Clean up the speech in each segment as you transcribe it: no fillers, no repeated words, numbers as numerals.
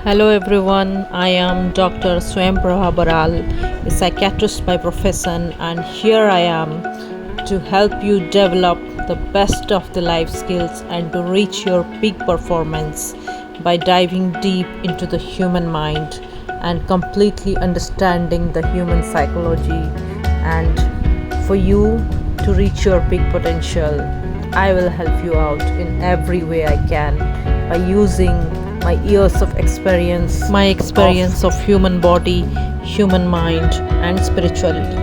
Hello everyone, I am Dr. Swayam Prabha Baral, a psychiatrist by profession, and here I am to help you develop the best of the life skills and to reach your peak performance by diving deep into the human mind and completely understanding the human psychology. And for you to reach your peak potential, I will help you out in every way I can by using my years of experience, my experience of human body, human mind, and spirituality.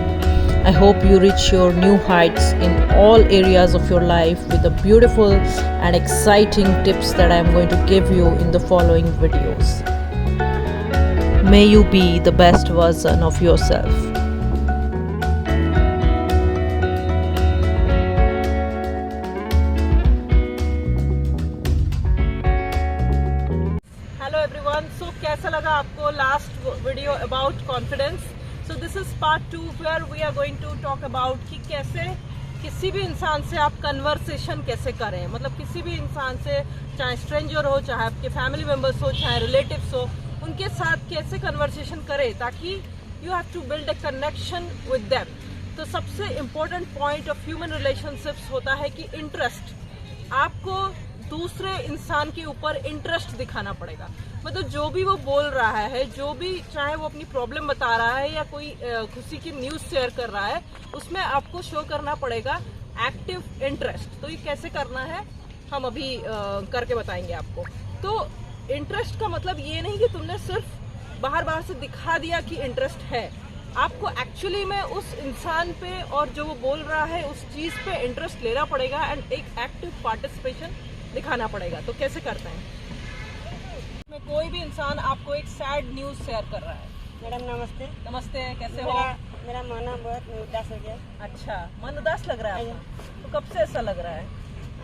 I hope you reach your new heights in all areas of your life with the beautiful and exciting tips that I am going to give you in the following videos. May you be the best version of yourself. Hello everyone, so कैसा लगा आपको last video about confidence? So this is part 2 where we are going to talk about कि कैसे किसी भी इंसान से आप कन्वर्सेशन कैसे करें, मतलब किसी भी इंसान से, चाहे स्ट्रेंजर हो, चाहे आपके फैमिली मेम्बर्स हो, चाहे रिलेटिव्स हो, उनके साथ कैसे कन्वर्सेशन करें ताकि you have to build a connection with them. तो सबसे important point of human relationships होता है कि इंटरेस्ट। आपको दूसरे इंसान के ऊपर इंटरेस्ट दिखाना पड़ेगा। मतलब जो भी वो बोल रहा है, जो भी, चाहे वो अपनी प्रॉब्लम बता रहा है या कोई खुशी की न्यूज़ शेयर कर रहा है, उसमें आपको शो करना पड़ेगा एक्टिव इंटरेस्ट। तो ये कैसे करना है हम अभी करके बताएंगे आपको। तो इंटरेस्ट का मतलब ये नहीं कि तुमने सिर्फ बाहर से दिखा दिया कि इंटरेस्ट है। आपको एक्चुअली में उस इंसान पे और जो वो बोल रहा है उस चीज़ पे इंटरेस्ट लेना पड़ेगा एंड एक एक्टिव पार्टिसिपेशन दिखाना पड़ेगा। तो कैसे करते हैं? में कोई भी इंसान आपको एक सैड न्यूज़ शेयर कर रहा है। मैडम नमस्ते। नमस्ते, कैसे हो? मेरा मन बहुत उदास हो गया। अच्छा, मन उदास लग रहा है आपका? तो कब से ऐसा लग रहा है?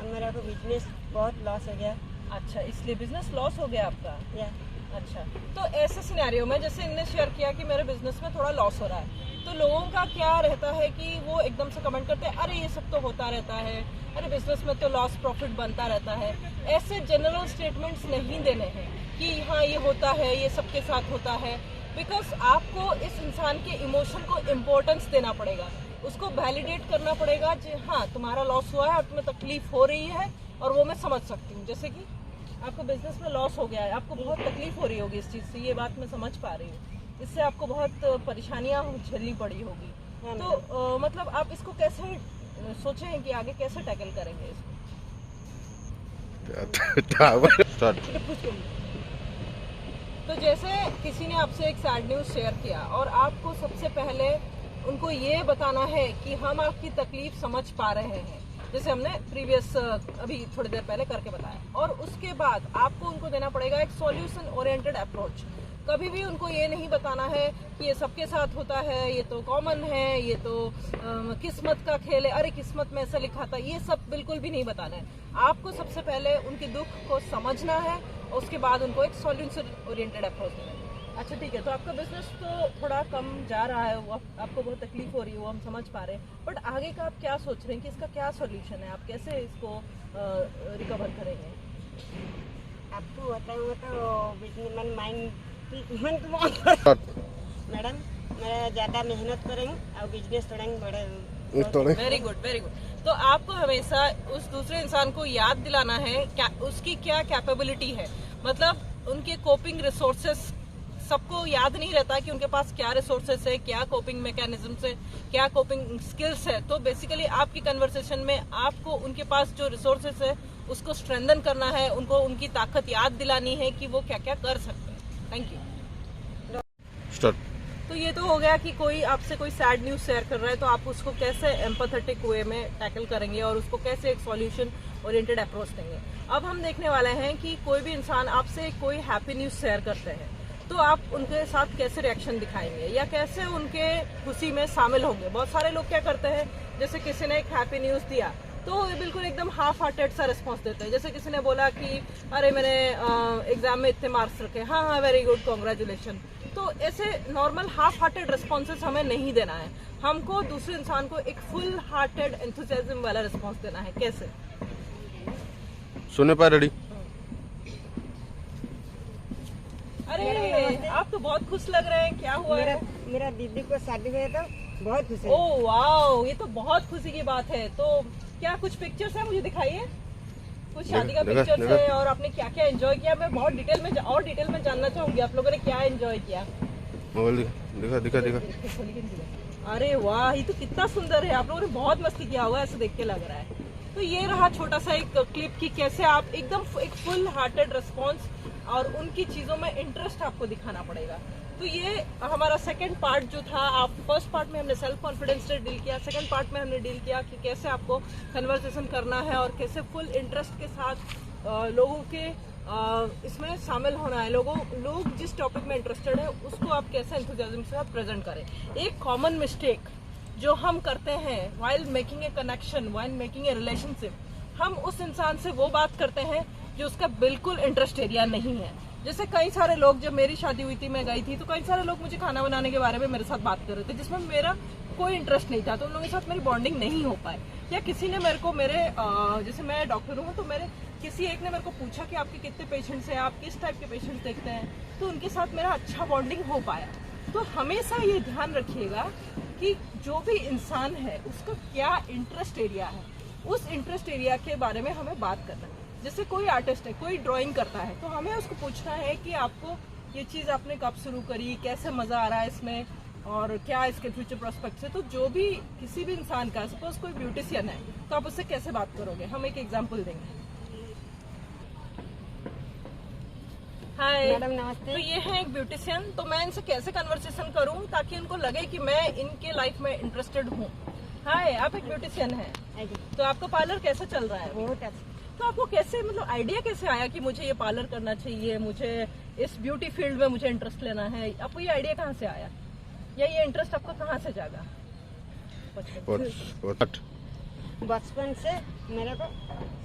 अब मेरा को बिजनेस बहुत लॉस हो गया। अच्छा, इसलिए बिजनेस लॉस हो गया आपका? या अच्छा, तो ऐसे सिनेरियो में जैसे इनने शेयर किया कि मेरे बिजनेस में थोड़ा लॉस हो रहा है, तो लोगों का क्या रहता है कि वो एकदम से कमेंट करते हैं, अरे ये सब तो होता रहता है, अरे बिजनेस में तो लॉस प्रॉफिट बनता रहता है। ऐसे जनरल स्टेटमेंट्स नहीं देने हैं कि हाँ ये होता है, ये सबके साथ होता है। बिकॉज आपको इस इंसान के इमोशन को इम्पोर्टेंस देना पड़ेगा, उसको वैलिडेट करना पड़ेगा कि हाँ तुम्हारा लॉस हुआ है और तुम्हें तकलीफ हो रही है और वो मैं समझ सकती हूँ। जैसे कि आपको बिजनेस में लॉस हो गया है, आपको बहुत तकलीफ हो रही होगी इस चीज़ से, ये बात मैं समझ पा रही हूँ। इससे आपको बहुत परेशानियाँ झेलनी पड़ी होगी। तो मतलब आप इसको कैसे सोचे हैं कि आगे कैसे टैकल करेंगे इसको? तो जैसे किसी ने आपसे एक सैड न्यूज़ शेयर किया और आपको सबसे पहले उनको ये बताना है कि हम आपकी तकलीफ समझ पा रहे हैं, जैसे हमने प्रीवियस अभी थोड़ी देर पहले करके बताया। और उसके बाद आपको उनको देना पड़ेगा एक सॉल्यूशन ओरिएंटेड अप्रोच। कभी भी उनको ये नहीं बताना है कि ये सबके साथ होता है, ये तो कॉमन है, ये तो किस्मत का खेल है, अरे किस्मत में ऐसा लिखा था, ये सब बिल्कुल भी नहीं बताना है। आपको सबसे पहले उनके दुख को समझना है और उसके बाद उनको एक सॉल्यूशन ओरिएंटेड अप्रोच देना है। अच्छा ठीक है, तो आपका बिजनेस तो थोड़ा कम जा रहा है, वो आपको बहुत तकलीफ हो रही है, वो हम समझ पा रहे हैं, बट आगे का आप क्या सोच रहे हैं कि इसका क्या सॉल्यूशन है, आप कैसे इसको रिकवर करेंगे? आपको बताऊँगा तो बिजनेस माइंड मैडम मैं ज़्यादा मेहनत करेंगे और बिजनेस तोड़ेंगे बड़े। Very good, very good. तो आपको हमेशा उस दूसरे इंसान को याद दिलाना है क्या उसकी क्या कैपेबिलिटी है, मतलब उनके कोपिंग रिसोर्सेस। सबको याद नहीं रहता कि उनके पास क्या रिसोर्सेस है, क्या कोपिंग मैकेनिज्म है, क्या कोपिंग स्किल्स है। तो बेसिकली आपकी कन्वर्सेशन में आपको उनके पास जो रिसोर्सेस है उसको स्ट्रेंथन करना है, उनको उनकी ताकत याद दिलानी है कि वो क्या क्या कर सकते हैं। Thank you. तो ये तो हो गया कि कोई आपसे कोई सैड न्यूज़ शेयर कर रहा है, तो आप उसको कैसे एम्पैथेटिक वे में टैकल करेंगे और उसको कैसे एक सॉल्यूशन ओरिएंटेड अप्रोच देंगे। अब हम देखने वाले हैं कि कोई भी इंसान आपसे कोई हैप्पी न्यूज़ शेयर करते हैं तो आप उनके साथ कैसे रिएक्शन दिखाएंगे या कैसे उनके खुशी में शामिल होंगे। बहुत सारे लोग क्या करते हैं, जैसे किसी ने एक हैप्पी न्यूज़ दिया तो बिल्कुल एकदम हाफ हार्टेड सा रिस्पॉन्स देते हैं। जैसे किसी ने बोला कि अरे मैंने एग्जाम में इतने मार्क्स रखे, हाँ हाँ वेरी गुड कॉन्ग्रेचुलेशन। तो ऐसे नॉर्मल हाफ हार्टेड रिस्पॉन्सेस हमें नहीं देना है, हमको दूसरे इंसान को एक फुल हार्टेड एंथुसियाज्म वाला रिस्पॉन्स देना है। कैसे? सुनने पा रेडी? अरे आप तो बहुत खुश लग रहे हैं, क्या हुआ है? मेरा दीदी को शादी हुई है तो बहुत खुश है। ओह वाओ, ये तो बहुत खुशी की बात है। तो क्या कुछ पिक्चर्स है, मुझे दिखाइए कुछ शादी का पिक्चर्स है, और आपने क्या क्या एंजॉय किया। मैं बहुत डिटेल में जानना चाहूंगी आप लोगों ने क्या एंजॉय किया। मोबाइल दिखा। अरे वाह, ये तो कितना सुंदर है, आप लोगों ने बहुत मस्ती किया होगा, ऐसे देख के लग रहा है। तो ये रहा छोटा सा एक क्लिप की कैसे आप एकदम एक फुल हार्टेड रिस्पॉन्स और उनकी चीजों में इंटरेस्ट आपको दिखाना पड़ेगा। तो ये हमारा सेकंड पार्ट जो था, आप फर्स्ट पार्ट में हमने सेल्फ कॉन्फिडेंस से डील किया, सेकंड पार्ट में हमने डील किया कि कैसे आपको कन्वर्सेशन करना है और कैसे फुल इंटरेस्ट के साथ लोगों के इसमें शामिल होना है। लोग जिस टॉपिक में इंटरेस्टेड है उसको आप कैसे एंथुसियाज्म से आप प्रेजेंट करें। एक कॉमन मिस्टेक जो हम करते हैं while making a connection, while making a relationship, हम उस इंसान से वो बात करते हैं जो उसका बिल्कुल इंटरेस्ट एरिया नहीं है। जैसे कई सारे लोग, जब मेरी शादी हुई थी, मैं गई थी, तो कई सारे लोग मुझे खाना बनाने के बारे में मेरे साथ बात कर रहे थे जिसमें मेरा कोई इंटरेस्ट नहीं था, तो उन लोगों के साथ मेरी बॉन्डिंग नहीं हो पाई। या किसी ने मेरे को जैसे मैं डॉक्टर हूँ, तो किसी एक ने मेरे को पूछा कि आपके कितने पेशेंट्स हैं, आप किस टाइप के पेशेंट्स देखते हैं, तो उनके साथ मेरा अच्छा बॉन्डिंग हो पाया। तो हमेशा ये ध्यान रखिएगा कि जो भी इंसान है उसका क्या इंटरेस्ट एरिया है, उस इंटरेस्ट एरिया के बारे में हमें बात करना है। जैसे कोई आर्टिस्ट है, कोई ड्राइंग करता है, तो हमें उसको पूछना है कि आपको ये चीज़ आपने कब शुरू करी, कैसे मज़ा आ रहा है इसमें, और क्या इसके फ्यूचर प्रोस्पेक्ट्स है। तो जो भी किसी भी इंसान का, सपोज कोई ब्यूटिशियन है, तो आप उससे कैसे बात करोगे। हम एक एग्जांपल देंगे। हाय मैडम नमस्ते। तो ये है एक ब्यूटिशियन, तो मैं इनसे कैसे कन्वर्सेशन करूं ताकि इनको लगे कि मैं इनके लाइफ में इंटरेस्टेड हूँ। हाय, आप एक ब्यूटिशियन हैं, तो आपका पार्लर कैसे चल रहा है? बहुत अच्छा। तो आपको कैसे, मतलब आइडिया कैसे आया कि मुझे ये पार्लर करना चाहिए, मुझे इस ब्यूटी फील्ड में मुझे इंटरेस्ट लेना है? आपको ये आइडिया कहाँ से आया, या ये इंटरेस्ट आपको कहाँ से जागा? बचपन से मेरे को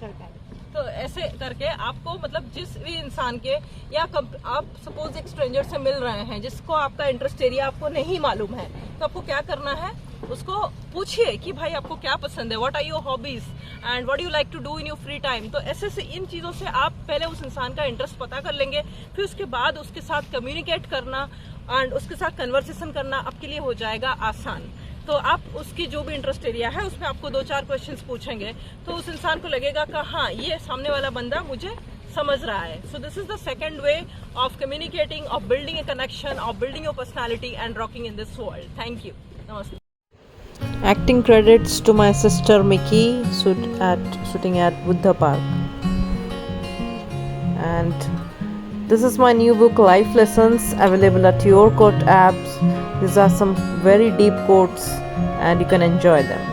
चलता है। तो ऐसे करके आपको, मतलब जिस भी इंसान के, या आप सपोज एक स्ट्रेंजर से मिल रहे हैं जिसको आपका इंटरेस्ट एरिया आपको नहीं मालूम है, तो आपको क्या करना है, उसको पूछिए कि भाई आपको क्या पसंद है, what are your hobbies and what you like to do in your free time. तो ऐसे से इन चीज़ों से आप पहले उस इंसान का इंटरेस्ट पता कर लेंगे, फिर उसके बाद उसके साथ कम्युनिकेट करना एंड उसके साथ कन्वर्सेशन करना आपके लिए हो जाएगा आसान। तो आप उसकी जो भी इंटरेस्ट एरिया है उसमें आपको 2-4 क्वेश्चंस पूछेंगे, तो उस इंसान को लगेगा कि हाँ, ये सामने वाला बंदा मुझे समझ रहा है। सो this is the second way of communicating, of building A connection, of building your personality and rocking in this world. Thank you, नमस्ते। Acting credits to my sister Mickey shooting at Buddha Park. And this is my new book, Life Lessons, available at Your Quote apps. These are some very deep quotes and you can enjoy them.